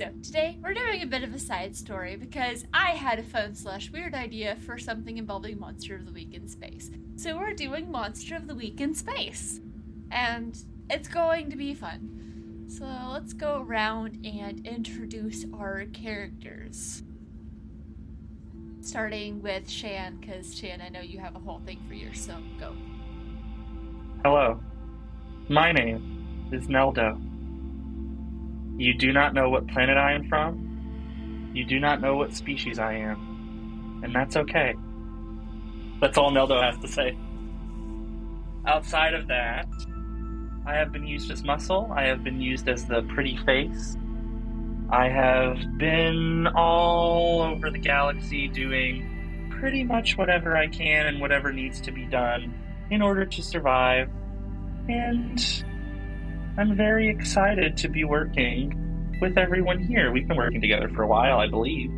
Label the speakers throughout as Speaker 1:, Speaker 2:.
Speaker 1: So today we're doing a bit of a side story because I had a fun/weird idea for something involving Monster of the Week in space. So we're doing Monster of the Week in space. And it's going to be fun. So let's go around and introduce our characters. Starting with Shan, because Shan, I know you have a whole thing for yours, so go.
Speaker 2: Hello. My name is Neldo. You do not know what planet I am from. You do not know what species I am. And that's okay. That's all Neldo has to say. Outside of that, I have been used as muscle. I have been used as the pretty face. I have been all over the galaxy doing pretty much whatever I can and whatever needs to be done in order to survive. And I'm very excited to be working with everyone here. We've been working together for a while, I believe.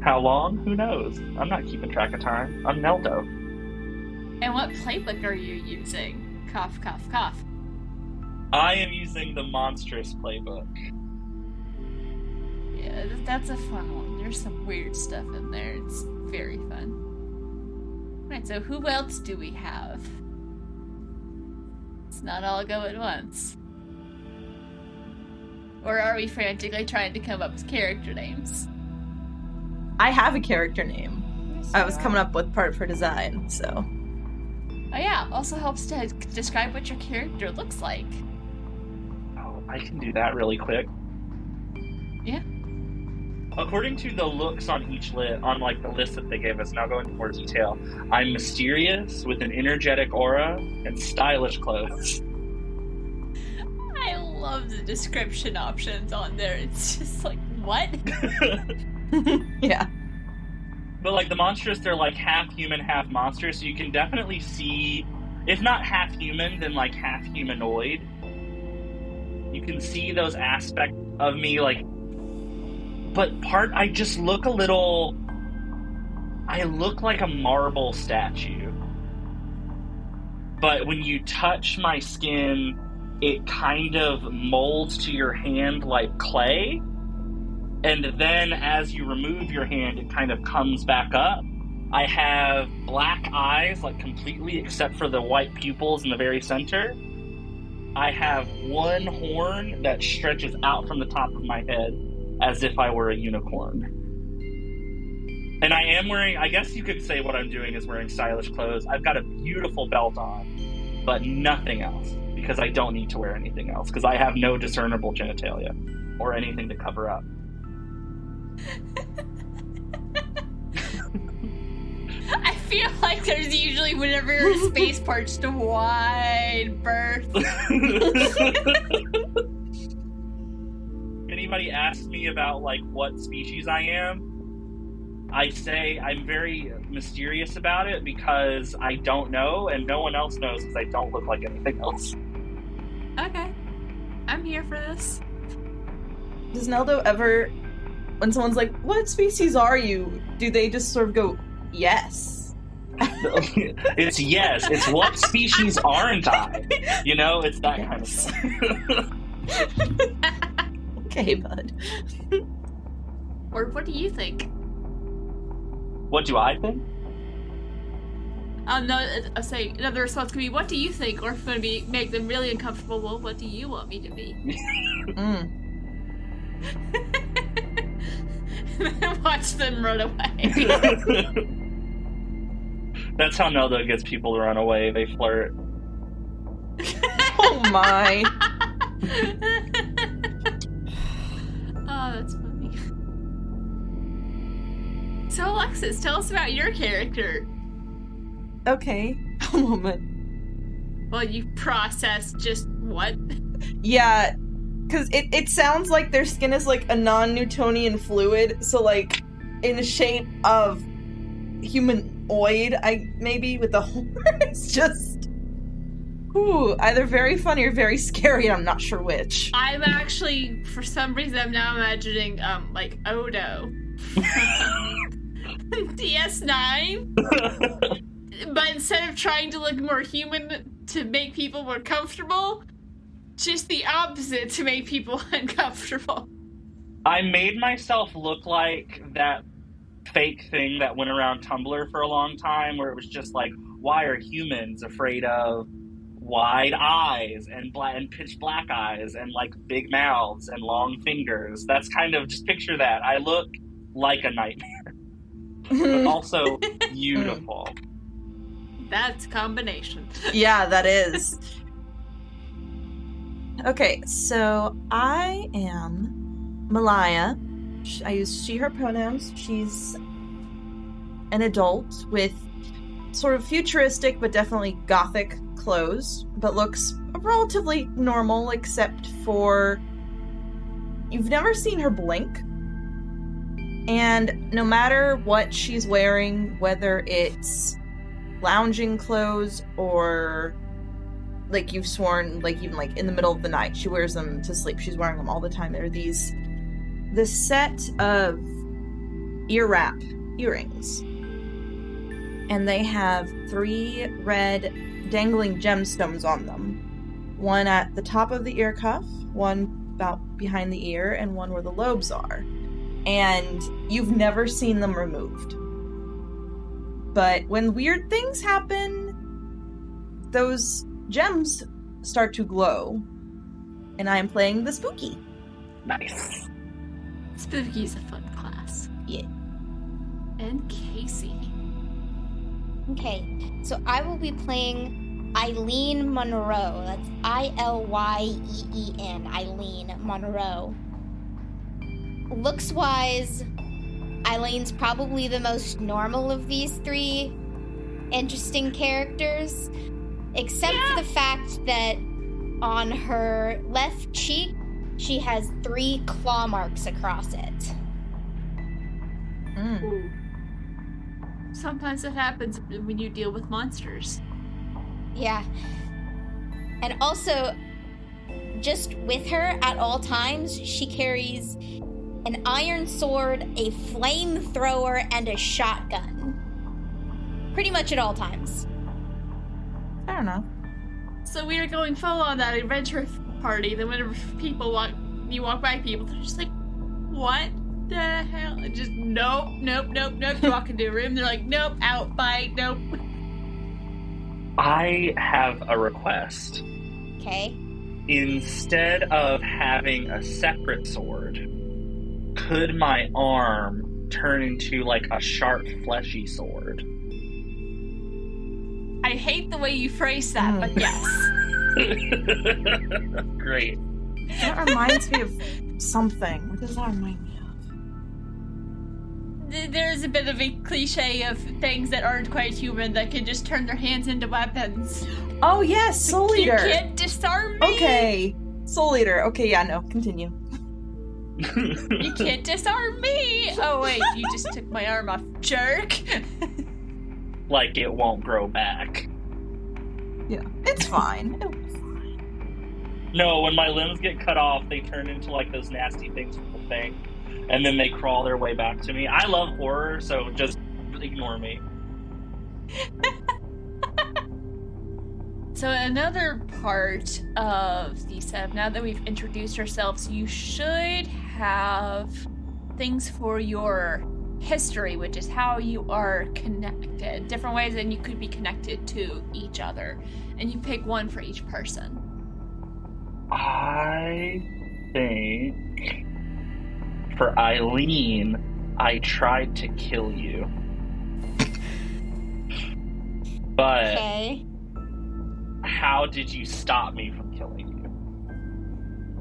Speaker 2: How long? Who knows? I'm not keeping track of time. I'm Neldo.
Speaker 1: And what playbook are you using? Cough, cough, cough.
Speaker 2: I am using the Monstrous playbook.
Speaker 1: Yeah, that's a fun one. There's some weird stuff in there. It's very fun. Right, so who else do we have? Let's not all go at once. Or are we frantically trying to come up with character names?
Speaker 3: I have a character name. Yes, I was coming up with part for design, so.
Speaker 1: Oh yeah, also helps to describe what your character looks like.
Speaker 2: Oh, I can do that really quick.
Speaker 1: Yeah.
Speaker 2: According to the looks on each the list that they gave us, and I'll go into more detail, I'm mysterious with an energetic aura and stylish clothes.
Speaker 1: I love the description options on there. It's just like, what?
Speaker 3: Yeah.
Speaker 2: But the monsters, they're half human, half monster, so you can definitely see, if not half human, then half humanoid. You can see those aspects of me, but I just look I look like a marble statue. But when you touch my skin, it kind of molds to your hand like clay. And then as you remove your hand, it kind of comes back up. I have black eyes, completely, except for the white pupils in the very center. I have one horn that stretches out from the top of my head as if I were a unicorn. And I am wearing, I guess you could say what I'm doing is wearing stylish clothes. I've got a beautiful belt on, but nothing else, because I don't need to wear anything else, because I have no discernible genitalia or anything to cover up.
Speaker 1: I feel like there's usually, whenever you're in space part, just a wide berth.
Speaker 2: Anybody asks me about what species I am, I say I'm very mysterious about it because I don't know, and no one else knows because I don't look like anything else.
Speaker 1: Okay. I'm here for this.
Speaker 3: Does Neldo ever, when someone's like, what species are you? Do they just sort of go, yes?
Speaker 2: It's yes. It's what species aren't I? It's that kind of stuff.
Speaker 3: Okay, bud.
Speaker 1: Or what do you think?
Speaker 2: What do I think?
Speaker 1: No, I'll say another response could be, what do you think? Or if it's going to make them really uncomfortable, well, what do you want me to be? And then watch them run away.
Speaker 2: That's how Neldo gets people to run away. They flirt.
Speaker 3: Oh my.
Speaker 1: Oh, that's funny. So, Alexis, tell us about your character.
Speaker 3: Okay. A moment.
Speaker 1: Well, you processed just what?
Speaker 3: Yeah, because it sounds like their skin is a non-Newtonian fluid, so in the shape of humanoid, maybe with the horns. Just either very funny or very scary, and I'm not sure which.
Speaker 1: I'm actually, for some reason, I'm now imagining Odo. DS9. But instead of trying to look more human to make people more comfortable, just the opposite to make people uncomfortable.
Speaker 2: I made myself look like that fake thing that went around Tumblr for a long time, where it was just like, why are humans afraid of wide eyes and pitch black eyes and like big mouths and long fingers? That's kind of, just picture that. I look like a nightmare, but also beautiful.
Speaker 1: That's a combination.
Speaker 3: Yeah, that is. Okay, so I am Malaya. I use she, her pronouns. She's an adult with sort of futuristic but definitely gothic clothes, but looks relatively normal except for you've never seen her blink. And no matter what she's wearing, whether it's lounging clothes or like you've sworn, like even like in the middle of the night, she wears them to sleep. She's wearing them all the time. They're this set of ear wrap earrings. And they have 3 red dangling gemstones on them. One at the top of the ear cuff, one about behind the ear, and one where the lobes are. And you've never seen them removed. But when weird things happen, those gems start to glow. And I am playing the Spooky.
Speaker 2: Nice.
Speaker 1: Spooky's a fun class.
Speaker 3: Yeah.
Speaker 1: And Casey.
Speaker 4: Okay, so I will be playing Eileen Monroe. That's Ilyeen, Eileen Monroe. Looks-wise, Eileen's probably the most normal of these 3 interesting characters, except for the fact that on her left cheek, she has 3 claw marks across it.
Speaker 1: Ooh. Sometimes it happens when you deal with monsters.
Speaker 4: Yeah. And also, just with her at all times, she carries an iron sword, a flamethrower, and a shotgun. Pretty much at all times.
Speaker 3: Fair enough.
Speaker 1: So we are going full on that adventure party. Then whenever you walk by people, they're just like, what the hell? And just nope. You walk into a room, they're like, nope, out, bye, nope.
Speaker 2: I have a request.
Speaker 4: Okay.
Speaker 2: Instead of having a separate sword, could my arm turn into like a sharp, fleshy sword?
Speaker 1: I hate the way you phrase that, but yes.
Speaker 2: Great.
Speaker 3: That reminds me of something. What does that remind me of?
Speaker 1: There's a bit of a cliche of things that aren't quite human that can just turn their hands into weapons.
Speaker 3: Oh yes, Soul Eater.
Speaker 1: You can't disarm me.
Speaker 3: Okay, Soul Eater. Okay, yeah, no, continue.
Speaker 1: You can't disarm me. Oh wait, you just took my arm off, jerk.
Speaker 2: Like it won't grow back.
Speaker 3: Yeah, it's fine. It'll be fine.
Speaker 2: No, when my limbs get cut off, they turn into like those nasty things from the thing, and then they crawl their way back to me. I love horror, so just ignore me.
Speaker 1: So another part of the setup, now that we've introduced ourselves, you should have things for your history, which is how you are connected. Different ways that you could be connected to each other. And you pick one for each person.
Speaker 2: I think for Eileen, I tried to kill you. But
Speaker 4: Okay.
Speaker 2: how did you stop me from killing you?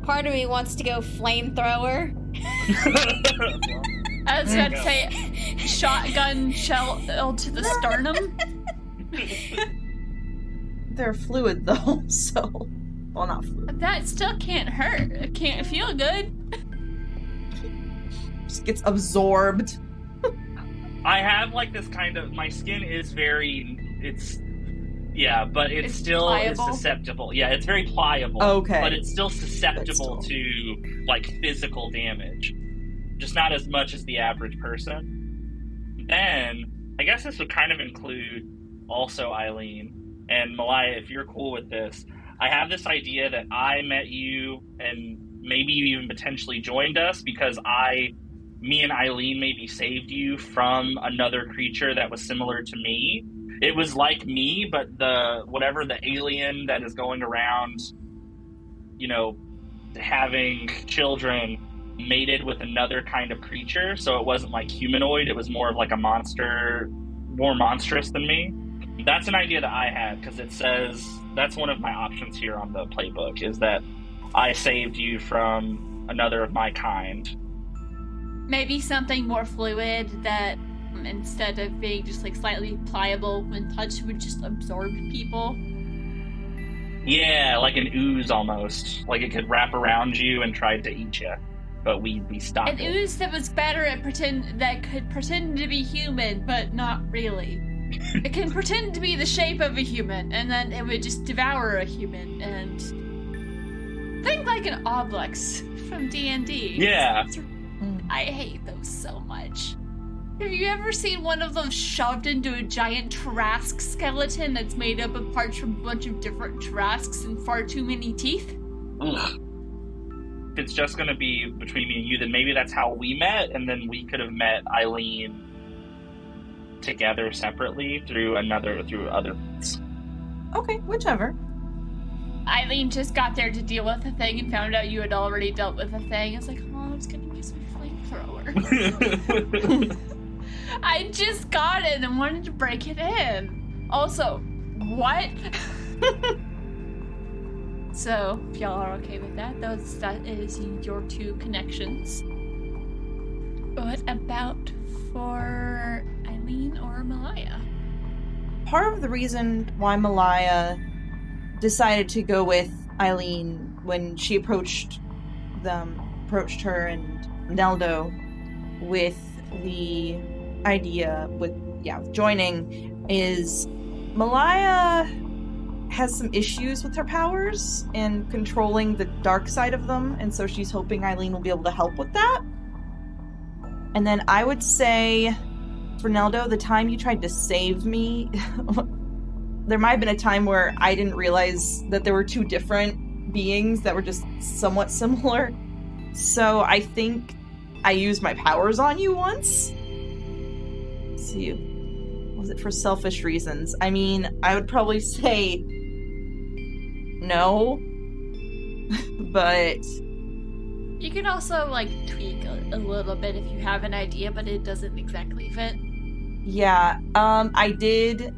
Speaker 4: Part of me wants to go flamethrower.
Speaker 1: I was about to say, shotgun shell to the sternum.
Speaker 3: They're fluid though, so well, not fluid.
Speaker 1: That still can't hurt. It can't feel good.
Speaker 3: Just gets absorbed.
Speaker 2: I have like this kind of, my skin is very, but it's still
Speaker 1: pliable?
Speaker 2: is susceptible. Yeah, it's very pliable.
Speaker 3: Okay.
Speaker 2: But it's still susceptible
Speaker 3: But still.
Speaker 2: to like physical damage. Just not as much as the average person. Then, I guess this would kind of include also Eileen. And Malaya, if you're cool with this, I have this idea that I met you and maybe you even potentially joined us because me and Eileen maybe saved you from another creature that was similar to me. It was like me, but the alien that is going around, having children mated with another kind of creature, so it wasn't like humanoid, it was more of like a monster, more monstrous than me. That's an idea that I had, because it says, that's one of my options here on the playbook, is that I saved you from another of my kind.
Speaker 1: Maybe something more fluid that instead of being just like slightly pliable when touched would just absorb people.
Speaker 2: Yeah, like an ooze almost. Like it could wrap around you and try to eat you, but we stopped
Speaker 1: An
Speaker 2: it.
Speaker 1: ooze that was better at that could pretend to be human, but not really. It can pretend to be the shape of a human, and then it would just devour a human, and think like an obelisk from D&D.
Speaker 2: Yeah.
Speaker 1: I hate those so much. Have you ever seen one of them shoved into a giant Tarrasque skeleton that's made up of parts from a bunch of different Tarrasques and far too many teeth?
Speaker 2: Ugh. If it's just going to be between me and you, then maybe that's how we met, and then we could have met Eileen together separately through other means.
Speaker 3: Okay, whichever.
Speaker 1: Eileen just got there to deal with the thing and found out you had already dealt with the thing. It's like, oh, I was gonna use my flamethrower. I just got it and wanted to break it in. Also, what? So, if y'all are okay with that, that is your two connections. What about for Eileen or Malaya?
Speaker 3: Part of the reason why Malaya decided to go with Eileen when she approached her and Neldo with the idea with joining is Malaya has some issues with her powers and controlling the dark side of them, and so she's hoping Eileen will be able to help with that. And then I would say for Neldo, the time you tried to save me, there might have been a time where I didn't realize that there were two different beings that were just somewhat similar. So I think I used my powers on you once. Let's see, was it for selfish reasons? I mean, I would probably say no, but
Speaker 1: you can also like tweak a little bit if you have an idea, but it doesn't exactly fit.
Speaker 3: Yeah, I did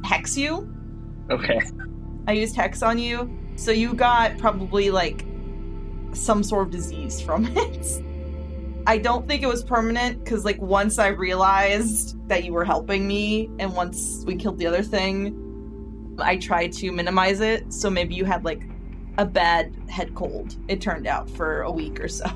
Speaker 3: hex you.
Speaker 2: Okay.
Speaker 3: I used hex on you, so you got probably like some sort of disease from it. I don't think it was permanent, because like once I realized that you were helping me, and once we killed the other thing, I tried to minimize it, so maybe you had like a bad head cold, it turned out, for a week or so.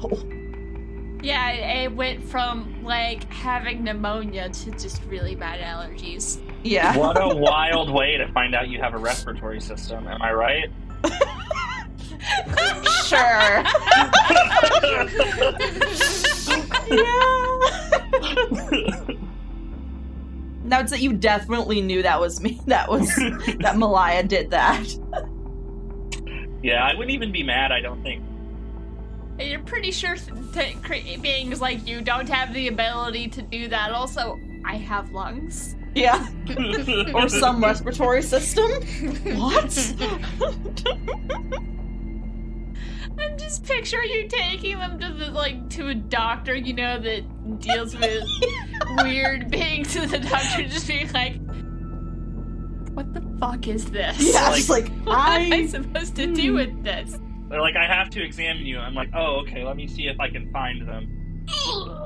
Speaker 1: Yeah, it went from like having pneumonia to just really bad allergies.
Speaker 3: Yeah.
Speaker 2: What a wild way to find out you have a respiratory system, am I right?
Speaker 3: Sure. Yeah. Now it's that you definitely knew that was me. That Malaya did that.
Speaker 2: Yeah, I wouldn't even be mad, I don't think.
Speaker 1: You're pretty sure beings like you don't have the ability to do that. Also, I have lungs.
Speaker 3: Yeah. Or some respiratory system. What?
Speaker 1: I'm just picturing you taking them to a doctor, that deals with weird beings, and the doctor just being like, what the fuck is this?
Speaker 3: Yeah, just like,
Speaker 1: what am I supposed to do with this?
Speaker 2: They're like, I have to examine you. I'm like, oh, okay, let me see if I can find them.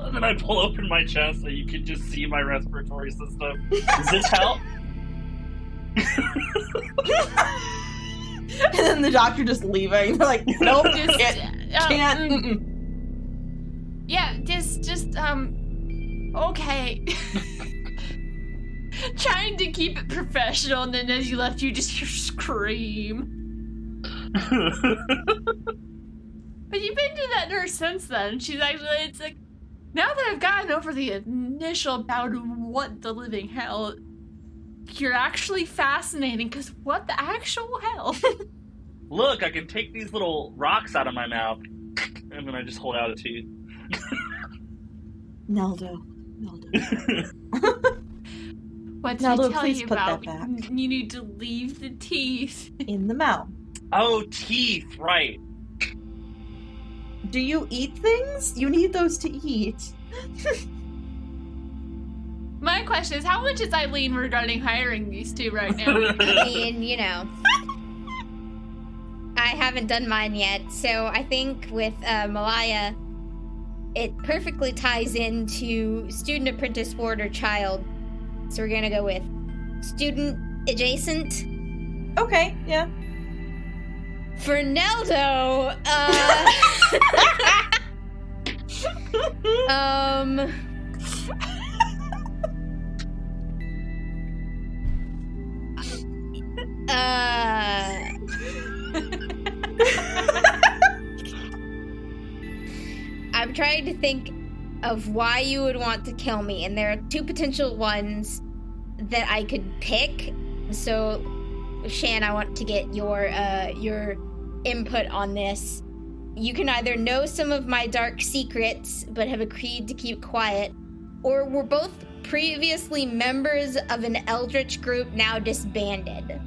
Speaker 2: And then I pull open my chest so you can just see my respiratory system. Does this help?
Speaker 3: And then the doctor just leaving. They're like, nope,
Speaker 1: Just,
Speaker 3: can't.
Speaker 1: Yeah, okay. Trying to keep it professional, and then as you left, you just hear scream. But you've been to that nurse since then. She's actually, it's like, now that I've gotten over the initial bout of what the living hell, you're actually fascinating, because what the actual hell?
Speaker 2: Look, I can take these little rocks out of my mouth. And then I just hold out a tooth.
Speaker 3: Neldo.
Speaker 1: What did
Speaker 3: Naldo,
Speaker 1: I tell
Speaker 3: please
Speaker 1: you
Speaker 3: put that
Speaker 1: about?
Speaker 3: back.
Speaker 1: You need to leave the teeth.
Speaker 3: In the mouth.
Speaker 2: Oh, teeth, right.
Speaker 3: Do you eat things? You need those to eat.
Speaker 1: My question is, how much is Eileen regarding hiring these two right now?
Speaker 4: I mean, you know. I haven't done mine yet, so I think with Malaya, it perfectly ties into student, apprentice, ward, or child. So we're gonna go with student adjacent.
Speaker 3: Okay, yeah.
Speaker 4: For Neldo, I'm trying to think of why you would want to kill me, and there are two potential ones that I could pick. So, Shan, I want to get your input on this. You can either know some of my dark secrets, but have agreed to keep quiet, or we're both previously members of an eldritch group now disbanded.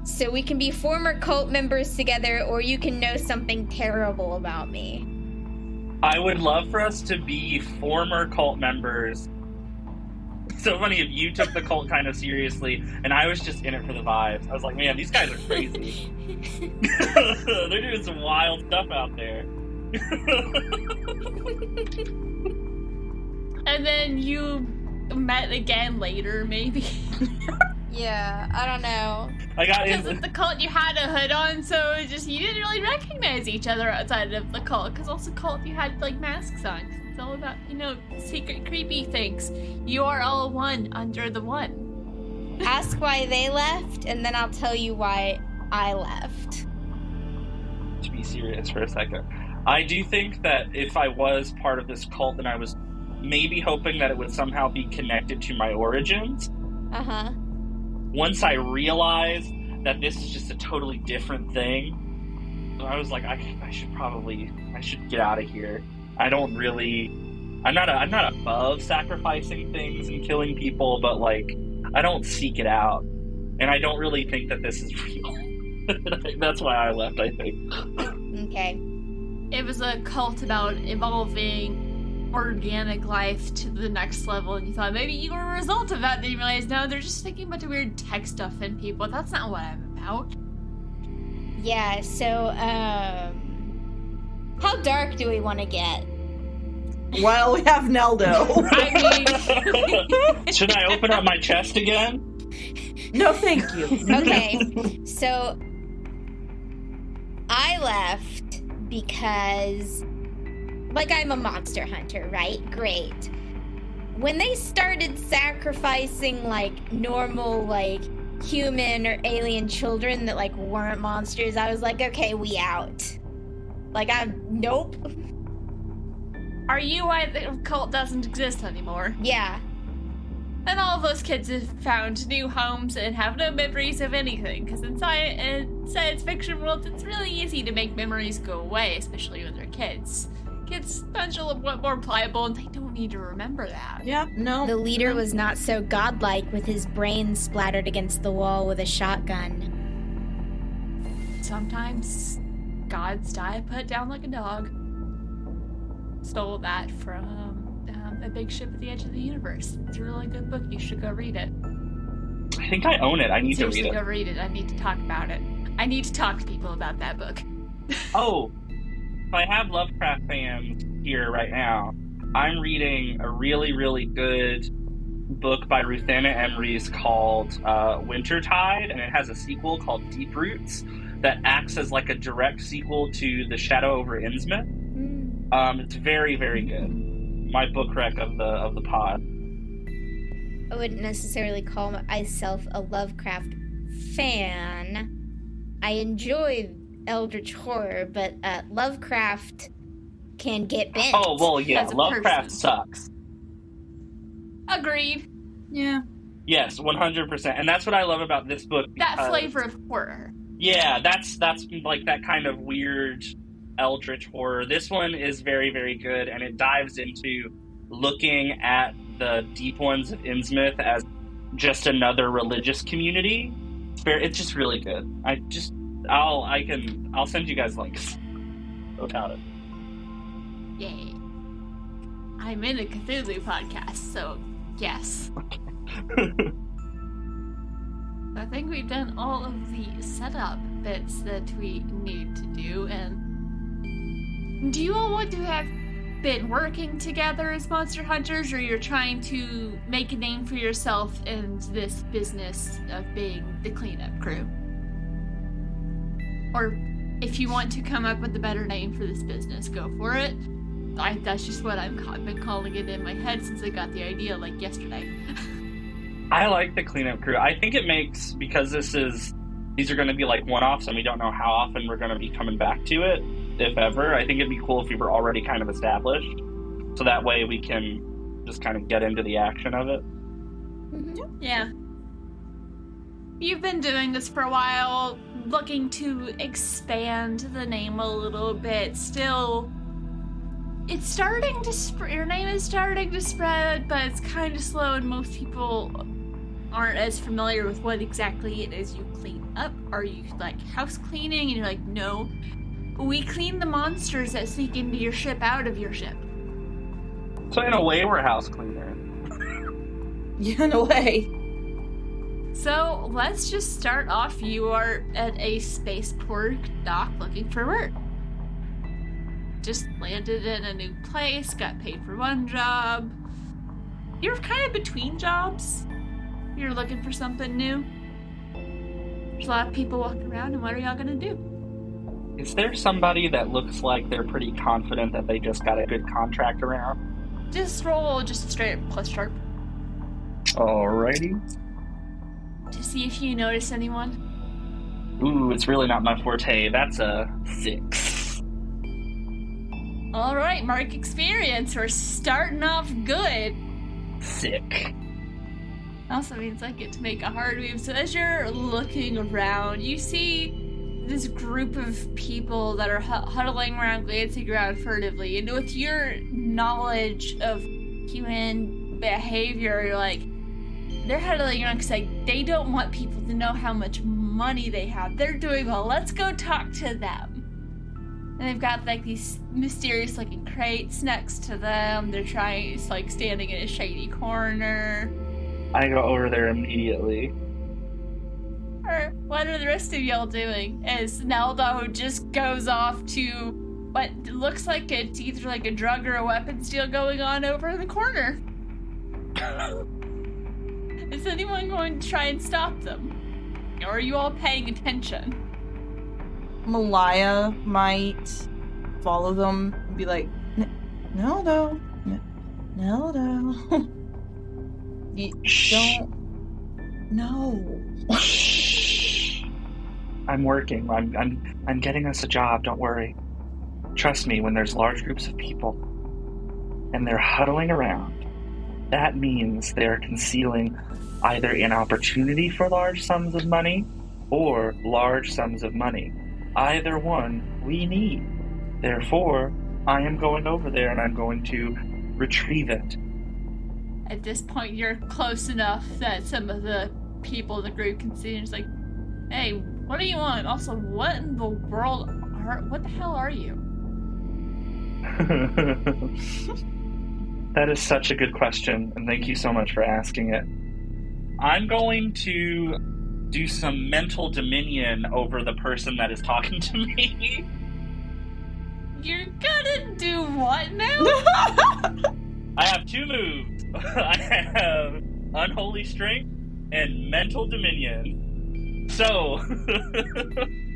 Speaker 4: So we can be former cult members together, or you can know something terrible about me.
Speaker 2: I would love for us to be former cult members. It's so funny if you took the cult kind of seriously, and I was just in it for the vibes. I was like, man, these guys are crazy. They're doing some wild stuff out there.
Speaker 1: And then you met again later, maybe.
Speaker 4: Yeah, I don't know.
Speaker 2: I got
Speaker 1: Because
Speaker 2: in.
Speaker 1: with the cult, you had a hood on, so it just you didn't really recognize each other outside of the cult. Because also cult, you had like masks on. It's all about secret creepy things. You are all one under the one.
Speaker 4: Ask why they left, and then I'll tell you why I left.
Speaker 2: To be serious for a second, I do think that if I was part of this cult, then I was maybe hoping that it would somehow be connected to my origins.
Speaker 4: Uh-huh.
Speaker 2: Once I realized that this is just a totally different thing, I was like, I should get out of here. I'm not above sacrificing things and killing people, but like, I don't seek it out. And I don't really think that this is real. That's why I left, I think.
Speaker 4: Okay.
Speaker 1: It was a cult about evolving organic life to the next level, and you thought maybe you were a result of that. Then you realized, no, they're just thinking about the weird tech stuff in people. That's not what I'm about.
Speaker 4: Yeah, so, how dark do we want to get?
Speaker 3: Well, we have Neldo.
Speaker 1: I mean,
Speaker 2: Should I open up my chest again?
Speaker 3: No, thank you.
Speaker 4: Okay, so I left because, like, I'm a monster hunter, right? Great. When they started sacrificing, like, normal, like, human or alien children that, like, weren't monsters, I was like, okay, we out. Like, nope.
Speaker 1: are you why the cult doesn't exist anymore?
Speaker 4: Yeah.
Speaker 1: And all of those kids have found new homes and have no memories of anything. Because in science fiction worlds, it's really easy to make memories go away, especially when they're kids. Kids are a little more pliable, and they don't need to remember that.
Speaker 3: Yeah, no.
Speaker 4: The leader was not so godlike, with his brains splattered against the wall with a shotgun.
Speaker 1: Sometimes gods die put down like a dog. Stole that from A Big Ship at the Edge of the Universe. It's a really good book. You should go read it.
Speaker 2: I think I own it. I need to read
Speaker 1: Seriously,
Speaker 2: it.
Speaker 1: go read it. I need to talk about it. I need to talk to people about that book.
Speaker 2: Oh, if I have Lovecraft fans here right now, I'm reading a really, really good book by Ruthanna Emery's called Wintertide, and it has a sequel called Deep Roots that acts as like a direct sequel to The Shadow over Innsmouth. It's very, very good. My book rec of the pod.
Speaker 4: I wouldn't necessarily call myself a Lovecraft fan. I enjoy eldritch horror, but Lovecraft can get bent.
Speaker 2: Oh, well, yeah,
Speaker 1: As a
Speaker 2: Lovecraft
Speaker 1: person.
Speaker 2: sucks.
Speaker 1: Agreed.
Speaker 3: Yeah.
Speaker 2: Yes, 100%. And that's what I love about this book.
Speaker 1: That
Speaker 2: because-
Speaker 1: flavor of horror.
Speaker 2: Yeah, that's like that kind of weird eldritch horror. This one is very, very good, and it dives into looking at the Deep Ones of Innsmouth as just another religious community. It's just really good. I'll send you guys links about it.
Speaker 1: Yay. I'm in a Cthulhu podcast, so yes. I think we've done all of the setup bits that we need to do, and do you all want to have been working together as monster hunters, or you're trying to make a name for yourself in this business of being the cleanup crew? Or if you want to come up with a better name for this business, go for it. That's just what I've been calling it in my head since I got the idea like yesterday.
Speaker 2: I like the cleanup crew. I think it makes, because these are going to be like one-offs and we don't know how often we're going to be coming back to it, if ever. I think it'd be cool if we were already kind of established, so that way we can just kind of get into the action of it.
Speaker 1: Yeah. You've been doing this for a while, looking to expand the name a little bit. Still, it's starting to your name is starting to spread, but it's kind of slow, and most people aren't as familiar with what exactly it is you clean up. Are you like house cleaning? And you're like, no, we clean the monsters that sneak into your ship out of your ship.
Speaker 2: So in a way, we're house cleaner.
Speaker 3: Yeah, in a way.
Speaker 1: So let's just start off. You are at a spaceport dock looking for work. Just landed in a new place, got paid for one job. You're kind of between jobs. You're looking for something new. There's a lot of people walking around, and what are y'all gonna do?
Speaker 2: Is there somebody that looks like they're pretty confident that they just got a good contract around?
Speaker 1: Just roll just a straight up plus sharp
Speaker 2: Alrighty.
Speaker 1: to see if you notice anyone.
Speaker 2: Ooh, it's really not my forte. That's a 6.
Speaker 1: Alright, mark experience. We're starting off good.
Speaker 2: Sick.
Speaker 1: Also means I get to make a hard move. So as you're looking around, you see this group of people that are huddling around, glancing around furtively. And with your knowledge of human behavior, you're like, they're huddling around because like, they don't want people to know how much money they have. They're doing well. Let's go talk to them. And they've got like these mysterious looking crates next to them. They're like standing in a shady corner.
Speaker 2: I go over there immediately.
Speaker 1: Or what are the rest of y'all doing? As Neldo just goes off to what looks like it's either like a drug or a weapons deal going on over in the corner. Is anyone going to try and stop them? Or are you all paying attention?
Speaker 3: Malaya might follow them and be like, Neldo. You don't. No.
Speaker 2: I'm working. I'm getting us a job. Don't worry. Trust me. When there's large groups of people and they're huddling around, that means they're concealing either an opportunity for large sums of money or large sums of money. Either one we need. Therefore, I am going over there and I'm going to retrieve it.
Speaker 1: At this point, you're close enough that some of the people in the group can see and it's like, hey, what do you want? Also, what in the world what the hell are you?
Speaker 2: That is such a good question, and thank you so much for asking it. I'm going to do some mental dominion over the person that is talking to me.
Speaker 1: You're gonna do what now?
Speaker 2: I have 2 moves. I have Unholy Strength and Mental Dominion. So,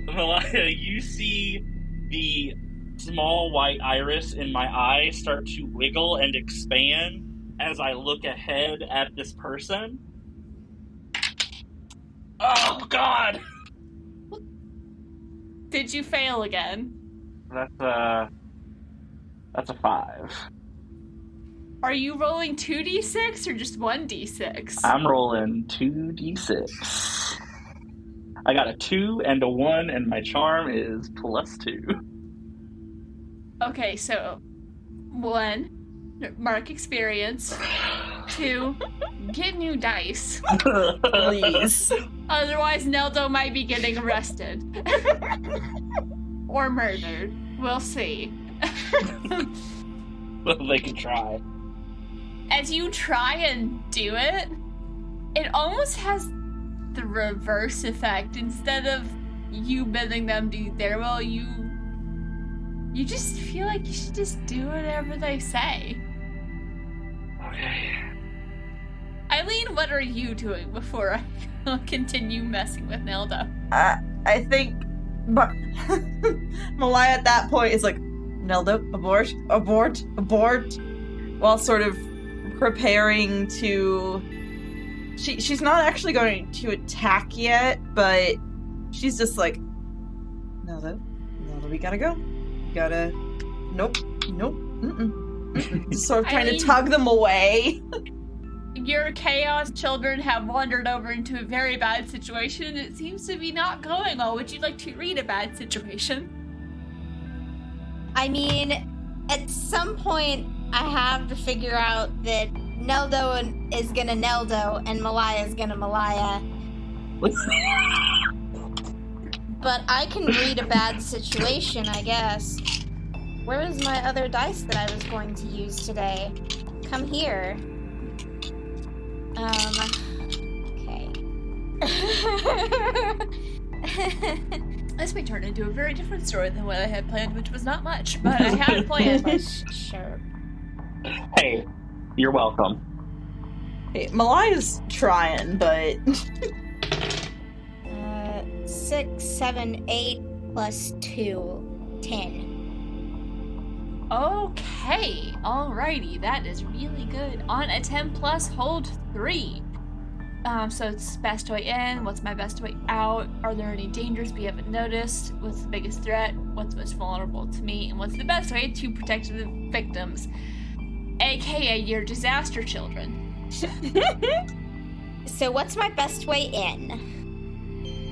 Speaker 2: Malaya, you see the small white iris in my eye start to wiggle and expand as I look ahead at this person. Oh, God!
Speaker 1: Did you fail again?
Speaker 2: That's a 5.
Speaker 1: Are you rolling 2d6 or just 1d6?
Speaker 2: I'm rolling 2d6. I got a 2 and a 1, and my charm is +2.
Speaker 1: Okay, so 1, mark experience. 2, get new dice.
Speaker 3: Please.
Speaker 1: Otherwise, Neldo might be getting arrested. Or murdered. We'll see.
Speaker 2: Well, they can try.
Speaker 1: As you try and do it, it almost has the reverse effect. Instead of you bidding them do their will, you just feel like you should just do whatever they say.
Speaker 2: Okay.
Speaker 1: Eileen, what are you doing before I continue messing with Nelda?
Speaker 3: I think Malaya at that point is like, Nelda, abort, while sort of preparing to... She's not actually going to attack yet, but she's just like, Nelda, we gotta go. We gotta... Nope, mm-mm. Just sort of trying to tug them away.
Speaker 1: Your chaos children have wandered over into a very bad situation, and it seems to be not going well. Would you like to read a bad situation?
Speaker 4: I mean, at some point, I have to figure out that Neldo is gonna Neldo and Malaya is gonna Malaya. But I can read a bad situation, I guess. Where is my other dice that I was going to use today? Come here. Okay.
Speaker 1: This may turn into a very different story than what I had planned, which was not much, but I had a plan.
Speaker 4: Sure.
Speaker 2: Hey, you're welcome.
Speaker 3: Hey, Malaya's trying, but...
Speaker 4: 6, 7, 8 plus 2, 10.
Speaker 1: Okay, alrighty, that is really good. On a 10 plus, hold 3. So it's best way in, what's my best way out? Are there any dangers we haven't noticed? What's the biggest threat? What's most vulnerable to me? And what's the best way to protect the victims? AKA your disaster children.
Speaker 4: So what's my best way in?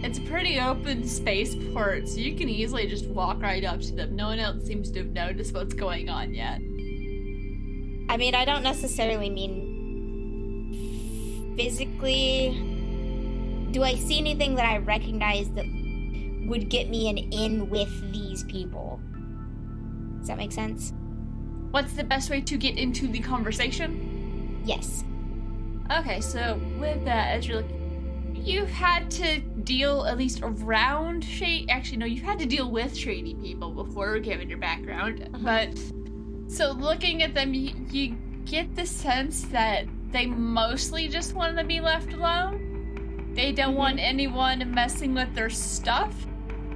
Speaker 1: It's a pretty open spaceport, so you can easily just walk right up to them. No one else seems to have noticed what's going on yet.
Speaker 4: I mean, I don't necessarily mean physically. Do I see anything that I recognize that would get me an in with these people? Does that make sense?
Speaker 1: What's the best way to get into the conversation?
Speaker 4: Yes.
Speaker 1: Okay, so with that, as you're looking, you've had to deal at least around shady... Actually, no, you've had to deal with shady people before, given your background. But, so looking at them, you get the sense that they mostly just want to be left alone. They don't want anyone messing with their stuff.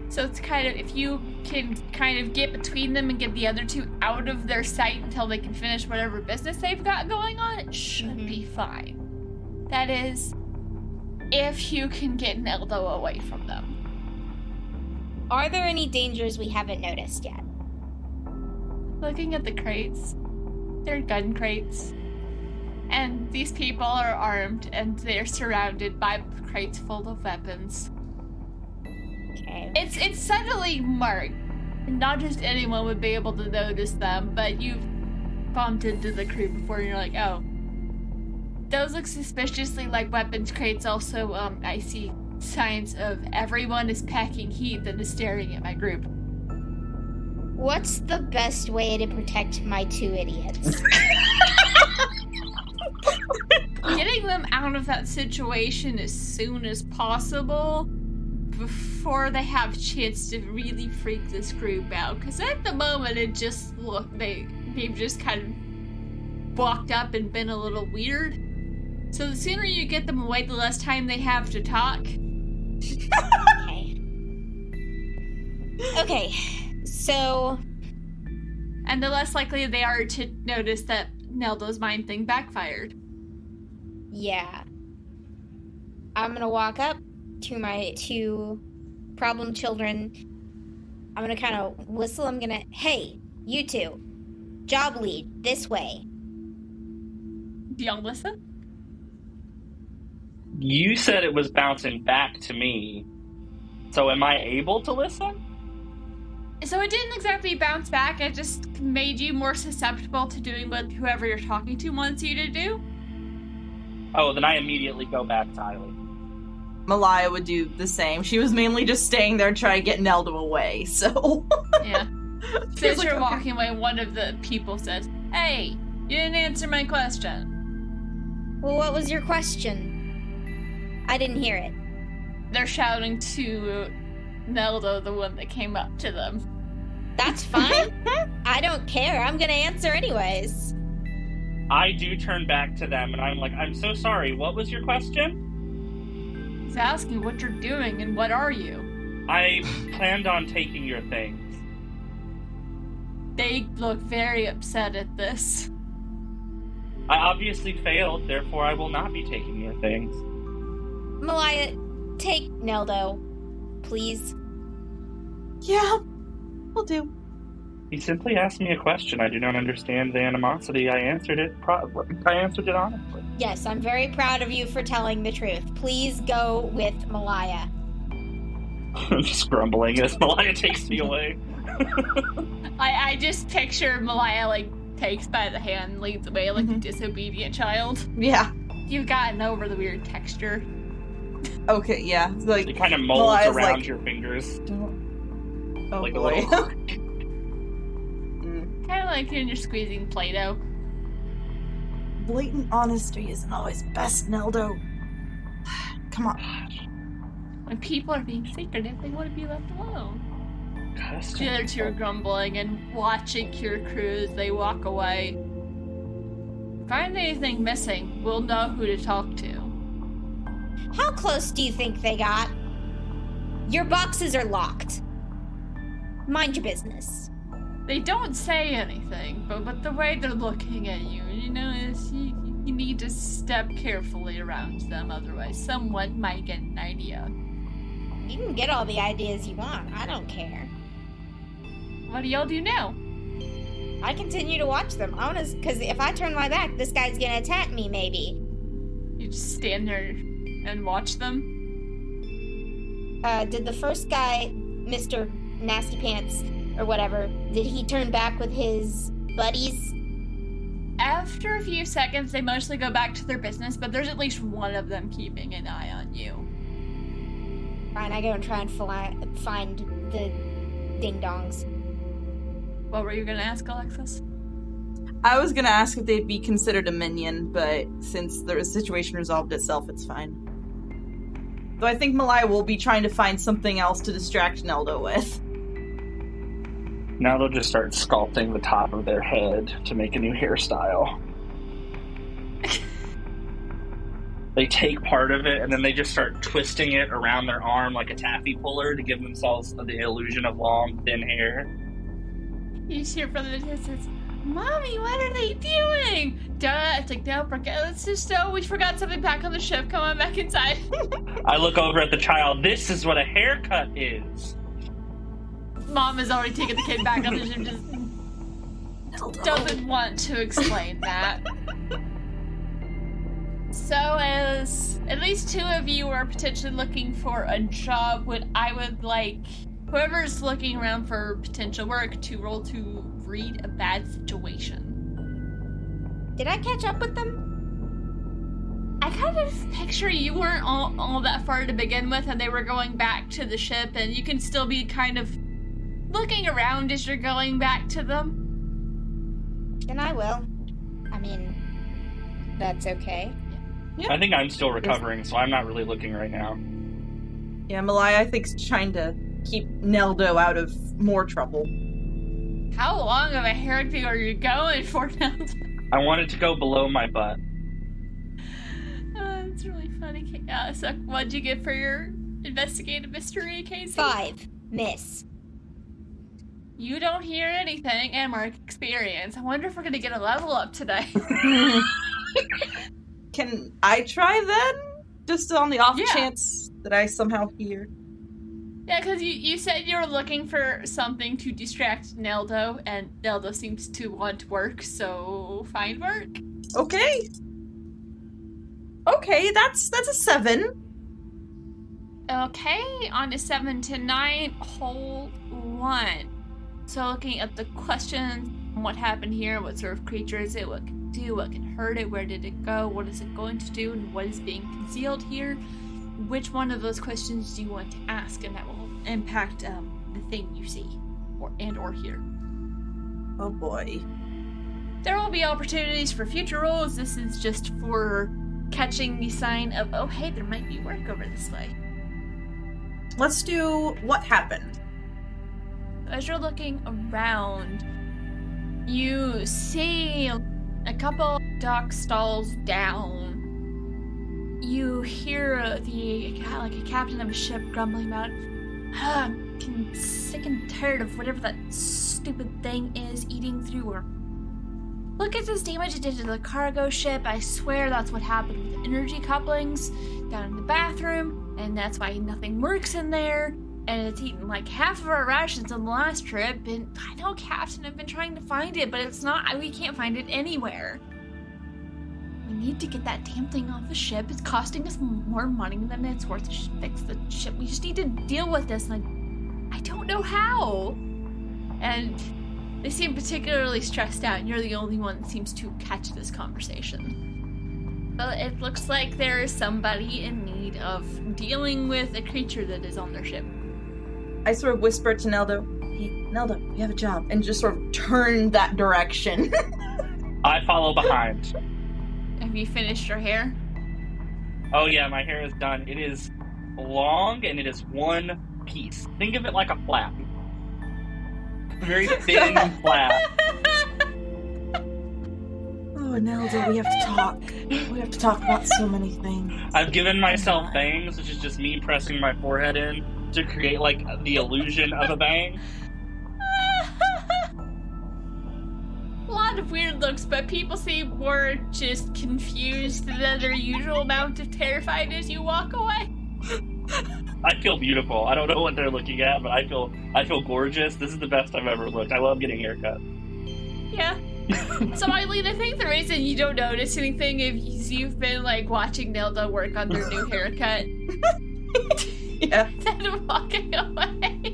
Speaker 1: So it's kind of, if you can kind of get between them and get the other two out of their sight until they can finish whatever business they've got going on, it should be fine. That is... if you can get Neldo away from them.
Speaker 4: Are there any dangers we haven't noticed yet?
Speaker 1: Looking at the crates, they're gun crates. And these people are armed and they're surrounded by crates full of weapons.
Speaker 4: Okay.
Speaker 1: It's subtly marked. Not just anyone would be able to notice them, but you've bumped into the crew before and you're like, oh, those look suspiciously like weapons crates. Also, I see signs of everyone is packing heat that is staring at my group.
Speaker 4: What's the best way to protect my 2 idiots?
Speaker 1: Getting them out of that situation as soon as possible before they have a chance to really freak this group out. Because at the moment, it just they've just kind of walked up and been a little weird. So the sooner you get them away, the less time they have to talk.
Speaker 4: Okay, so...
Speaker 1: And the less likely they are to notice that Neldo's mind thing backfired.
Speaker 4: Yeah. I'm gonna walk up to my 2 problem children. I'm gonna kind of whistle. I'm gonna, hey, you 2, job lead, this way.
Speaker 1: Do y'all listen?
Speaker 2: You said it was bouncing back to me. So am I able to listen?
Speaker 1: So it didn't exactly bounce back, it just made you more susceptible to doing what whoever you're talking to wants you to do?
Speaker 2: Oh, then I immediately go back to Eileen.
Speaker 3: Malaya would do the same. She was mainly just staying there trying to get Nelda away, so...
Speaker 1: Yeah.
Speaker 3: She was
Speaker 1: As
Speaker 3: like,
Speaker 1: you're
Speaker 3: "Okay."
Speaker 1: walking away, one of the people says, "Hey, you didn't answer my question."
Speaker 4: Well, what was your question? I didn't hear it.
Speaker 1: They're shouting to Nelda, the one that came up to them.
Speaker 4: That's fine. I don't care. I'm gonna answer anyways.
Speaker 2: I do turn back to them, and I'm like, I'm so sorry, what was your question?
Speaker 1: He's asking what you're doing and what are you?
Speaker 2: I planned on taking your things.
Speaker 1: They look very upset at this.
Speaker 2: I obviously failed, therefore I will not be taking your things.
Speaker 4: Malaya, take Neldo, please.
Speaker 3: Yeah, will do.
Speaker 2: He simply asked me a question. I do not understand the animosity. I answered it honestly.
Speaker 4: Yes, I'm very proud of you for telling the truth. Please go with Malaya.
Speaker 2: I'm just grumbling as Malaya takes me away.
Speaker 1: I just picture Malaya, like, takes by the hand and leads away like a disobedient child.
Speaker 3: Yeah.
Speaker 1: You've gotten over the weird texture.
Speaker 3: Okay, yeah. It's like,
Speaker 2: It kind of molds
Speaker 3: Malaya's
Speaker 2: around
Speaker 3: like,
Speaker 2: your fingers.
Speaker 3: oh
Speaker 2: like
Speaker 3: boy.
Speaker 2: a little...
Speaker 1: Kind of like when you're squeezing Play-Doh.
Speaker 3: Blatant honesty isn't always best, Neldo. Come on.
Speaker 1: When people are being secretive, they want to be left alone.
Speaker 2: Custom.
Speaker 1: The other two are grumbling and watching your crew as they walk away. Find anything missing, we'll know who to talk to.
Speaker 4: How close do you think they got? Your boxes are locked. Mind your business.
Speaker 1: They don't say anything, but the way they're looking at you, is you need to step carefully around them, otherwise someone might get an idea.
Speaker 4: You can get all the ideas you want. I don't care.
Speaker 1: What do y'all do now?
Speaker 4: I continue to watch them, honest, because if I turn my back, this guy's gonna attack me, maybe.
Speaker 1: You just stand there and watch them?
Speaker 4: Did the first guy, Mr. Nasty Pants, or whatever, did he turn back with his buddies?
Speaker 1: After a few seconds, they mostly go back to their business, but there's at least one of them keeping an eye on you.
Speaker 4: Fine, I go and try and find the ding-dongs.
Speaker 1: What were you gonna ask, Alexis?
Speaker 3: I was gonna ask if they'd be considered a minion, but since the situation resolved itself, it's fine. Though I think Malaya will be trying to find something else to distract Neldo with.
Speaker 2: Now they'll just start sculpting the top of their head to make a new hairstyle. They take part of it and then they just start twisting it around their arm like a taffy puller to give themselves the illusion of long, thin hair.
Speaker 1: You hear from the distance, "Mommy, what are they doing?" Duh, it's like, no, let's just we forgot something back on the ship. Come on back inside.
Speaker 2: I look over at the child. This is what a haircut is.
Speaker 1: Mom has already taken the kid back on the ship, just doesn't want to explain that. So, as at least two of you are potentially looking for a job, I would like whoever's looking around for potential work to roll to read a bad situation.
Speaker 4: Did I catch up with them?
Speaker 1: I kind of picture you weren't all that far to begin with, and they were going back to the ship, and you can still be kind of looking around as you're going back to them.
Speaker 4: Then I will. I mean, that's okay.
Speaker 3: Yeah.
Speaker 2: I think I'm still recovering, so I'm not really looking right now.
Speaker 3: Yeah, Malaya, I think, is trying to keep Neldo out of more trouble.
Speaker 1: How long of a hairdo are you going for now?
Speaker 2: I wanted to go below my butt.
Speaker 1: It's really funny. So what'd you get for your investigative mystery, Casey?
Speaker 4: 5. Miss.
Speaker 1: You don't hear anything, and mark experience. I wonder if we're gonna get a level up today.
Speaker 3: Can I try then? Just on the off
Speaker 1: Yeah.
Speaker 3: chance that I somehow hear.
Speaker 1: Yeah, because you said you were looking for something to distract Neldo, and Neldo seems to want work, so find work.
Speaker 3: Okay. Okay, that's a 7.
Speaker 1: Okay, on to 7 to 9, hold 1. So looking at the questions, what happened here, what sort of creature is it, what can it do, what can hurt it, where did it go, what is it going to do, and what is being concealed here, which one of those questions do you want to ask, and that will impact the thing you see or hear.
Speaker 3: Oh boy.
Speaker 1: There will be opportunities for future rolls. This is just for catching the sign of, oh hey, there might be work over this way.
Speaker 3: Let's do what happened.
Speaker 1: As you're looking around, you see a couple dock stalls down. You hear a captain of a ship grumbling about, I'm sick and tired of whatever that stupid thing is eating through her. Look at this damage it did to the cargo ship. I swear that's what happened with the energy couplings down in the bathroom, and that's why nothing works in there. And it's eaten like half of our rations on the last trip, and I know, Captain, I've been trying to find it, but we can't find it anywhere. We need to get that damn thing off the ship. It's costing us more money than it's worth to fix the ship. We just need to deal with this, and I don't know how. And they seem particularly stressed out, and you're the only one that seems to catch this conversation. But it looks like there is somebody in need of dealing with a creature that is on their ship.
Speaker 3: I sort of whisper to Neldo, hey, Neldo, you have a job, and just sort of turn that direction.
Speaker 2: I follow behind.
Speaker 1: Have you finished your hair?
Speaker 2: Oh yeah, my hair is done. It is long, and it is one piece. Think of it like a flap. Very thin and flat.
Speaker 3: Oh, Nelda, we have to talk. We have to talk about so many things.
Speaker 2: I've given myself bangs, which is just me pressing my forehead in to create, like, the illusion of a bang.
Speaker 1: A lot of weird looks, but people seem more just confused than their usual amount of terrified as you walk away.
Speaker 2: I feel beautiful. I don't know what they're looking at, but I feel gorgeous. This is the best I've ever looked. I love getting haircuts.
Speaker 1: Yeah. So, Eileen, I think the reason you don't notice anything is you've been, like, watching Nelda work on their new haircut.
Speaker 3: Yeah.
Speaker 1: Then walking away.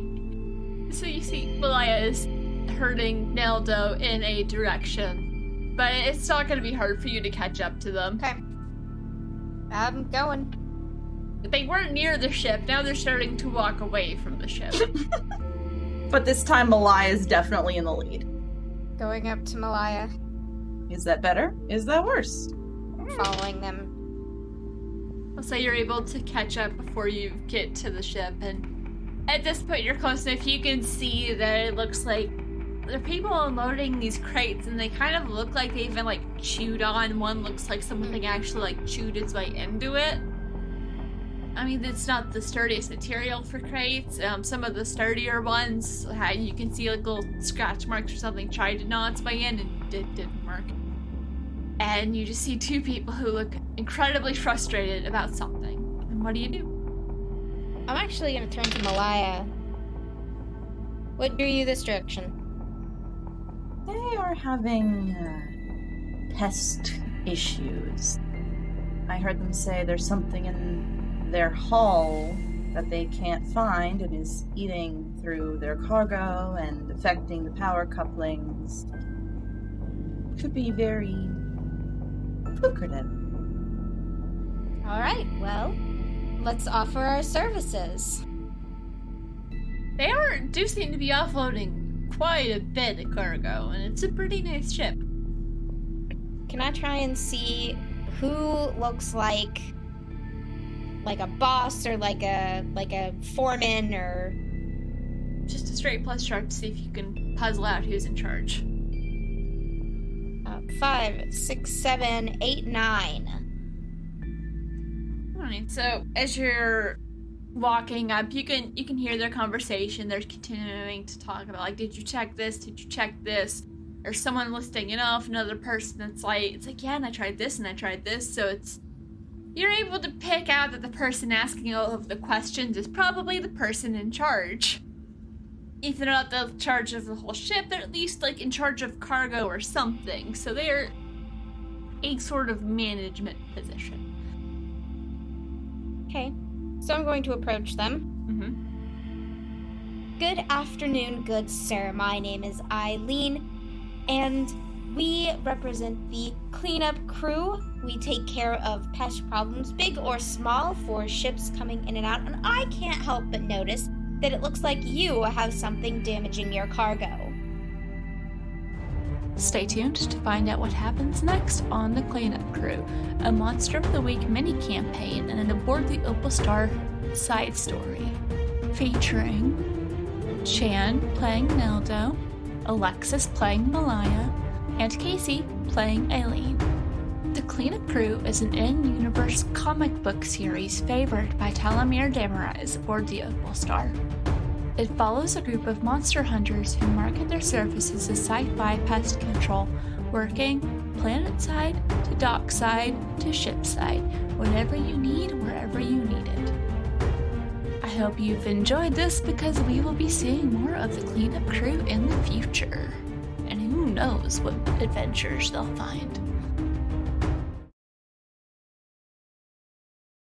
Speaker 1: So you see Malaya is herding Neldo in a direction, but it's not going to be hard for you to catch up to them.
Speaker 4: Okay. I'm going.
Speaker 1: They weren't near the ship. Now they're starting to walk away from the ship.
Speaker 3: But this time Malaya is definitely in the lead.
Speaker 4: Going up to Malaya.
Speaker 3: Is that better? Is that worse?
Speaker 4: Following them.
Speaker 1: I'll say you're able to catch up before you get to the ship, and at this point you're close enough you can see that it looks like there are people unloading these crates, and they kind of look like they've been, like, chewed on. One looks like something actually, like, chewed its way into it. I mean, it's not the sturdiest material for crates. Some of the sturdier ones, you can see, like, little scratch marks or something tried to gnaw its way in, and it didn't work. And you just see two people who look incredibly frustrated about something. And what do you do?
Speaker 4: I'm actually going to turn to Malaya. What drew you this direction?
Speaker 3: They are having pest issues. I heard them say there's something in their hull that they can't find and is eating through their cargo and affecting the power couplings. Could be very lucrative.
Speaker 4: Alright, well, let's offer our services.
Speaker 1: They do seem to be offloading quite a bit of cargo, and it's a pretty nice ship.
Speaker 4: Can I try and see who looks like a boss or like a foreman or
Speaker 1: Just a straight plus chart to see if you can puzzle out who's in charge.
Speaker 4: 5, 6, 7, 8, 9.
Speaker 1: Alright, so as you're walking up, you can hear their conversation. They're continuing to talk about, like, did you check this? Did you check this? Or someone listing it off, another person that's like, it's like, yeah, and I tried this and I tried this. So you're able to pick out that the person asking all of the questions is probably the person in charge. If they're not the charge of the whole ship, they're at least, like, in charge of cargo or something. So they're a sort of management position.
Speaker 4: Okay, so I'm going to approach them. Good afternoon, good sir. My name is Eileen, and we represent the cleanup crew. We take care of pest problems, big or small, for ships coming in and out, and I can't help but notice that it looks like you have something damaging your cargo.
Speaker 1: Stay tuned to find out what happens next on The Cleanup Crew, a Monster of the Week mini-campaign and an Aboard the Opal Star side story, featuring Chan playing Neldo, Alexis playing Malaya, and Casey playing Aileen. The Cleanup Crew is an in-universe comic book series favored by Talamir Damarais aboard the Opal Star. It follows a group of monster hunters who market their services as sci-fi pest control, working planet-side to dockside to shipside, whatever you need, wherever you need it. I hope you've enjoyed this because we will be seeing more of the Cleanup Crew in the future. And who knows what adventures they'll find.